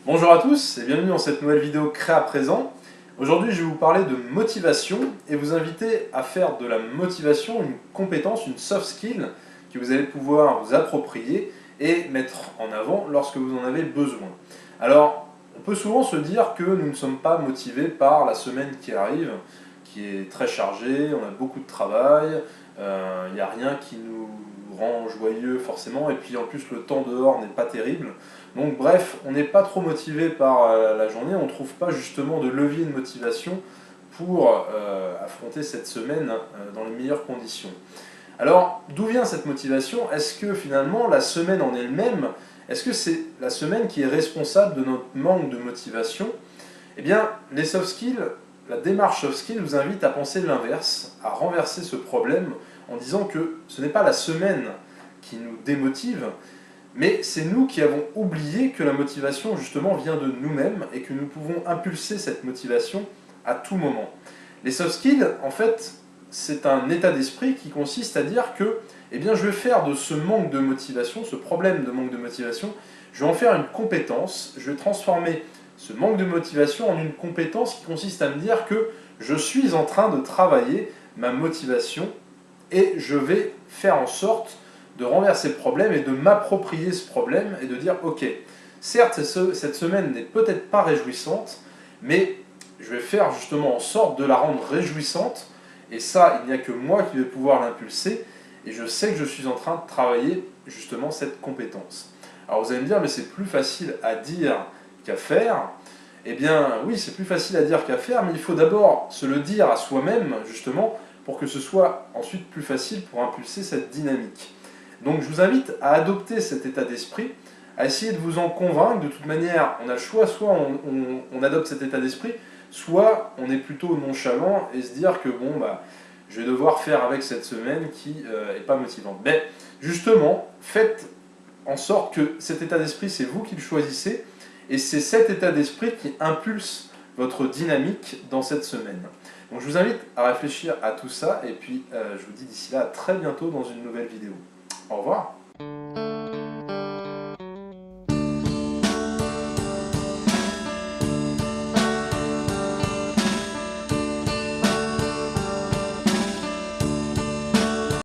Bonjour à tous et bienvenue dans cette nouvelle vidéo Créa à présent. Aujourd'hui je vais vous parler de motivation et vous inviter à faire de la motivation une compétence, une soft skill que vous allez pouvoir vous approprier et mettre en avant lorsque vous en avez besoin. Alors on peut souvent se dire que nous ne sommes pas motivés par la semaine qui arrive, qui est très chargée, on a beaucoup de travail, il n'y a rien qui nous rend joyeux forcément, et puis en plus le temps dehors n'est pas terrible. Donc bref, on n'est pas trop motivé par la journée, on ne trouve pas justement de levier de motivation pour affronter cette semaine dans les meilleures conditions. Alors, d'où vient cette motivation? Est-ce que finalement la semaine en elle-même, est-ce que c'est la semaine qui est responsable de notre manque de motivation? Eh bien, les soft skills, la démarche soft skills vous invite à penser l'inverse, à renverser ce problème en disant que ce n'est pas la semaine qui nous démotive, mais c'est nous qui avons oublié que la motivation justement vient de nous-mêmes et que nous pouvons impulser cette motivation à tout moment. Les soft skills, en fait, c'est un état d'esprit qui consiste à dire que eh bien, je vais faire de ce manque de motivation, ce problème de manque de motivation, je vais en faire une compétence, je vais transformer ce manque de motivation en une compétence qui consiste à me dire que je suis en train de travailler ma motivation et je vais faire en sorte de renverser le problème et de m'approprier ce problème et de dire ok, certes cette semaine n'est peut-être pas réjouissante, mais je vais faire justement en sorte de la rendre réjouissante, et ça il n'y a que moi qui vais pouvoir l'impulser, et je sais que je suis en train de travailler justement cette compétence. Alors vous allez me dire mais c'est plus facile à dire qu'à faire. Eh bien oui, c'est plus facile à dire qu'à faire, mais il faut d'abord se le dire à soi-même justement pour que ce soit ensuite plus facile pour impulser cette dynamique. Donc je vous invite à adopter cet état d'esprit, à essayer de vous en convaincre. De toute manière, on a le choix, soit on adopte cet état d'esprit, soit on est plutôt nonchalant et se dire que bon, bah, je vais devoir faire avec cette semaine qui n'est pas motivante. Mais justement, faites en sorte que cet état d'esprit, c'est vous qui le choisissez, et c'est cet état d'esprit qui impulse votre dynamique dans cette semaine. Donc je vous invite à réfléchir à tout ça, et puis je vous dis d'ici là à très bientôt dans une nouvelle vidéo. Au revoir.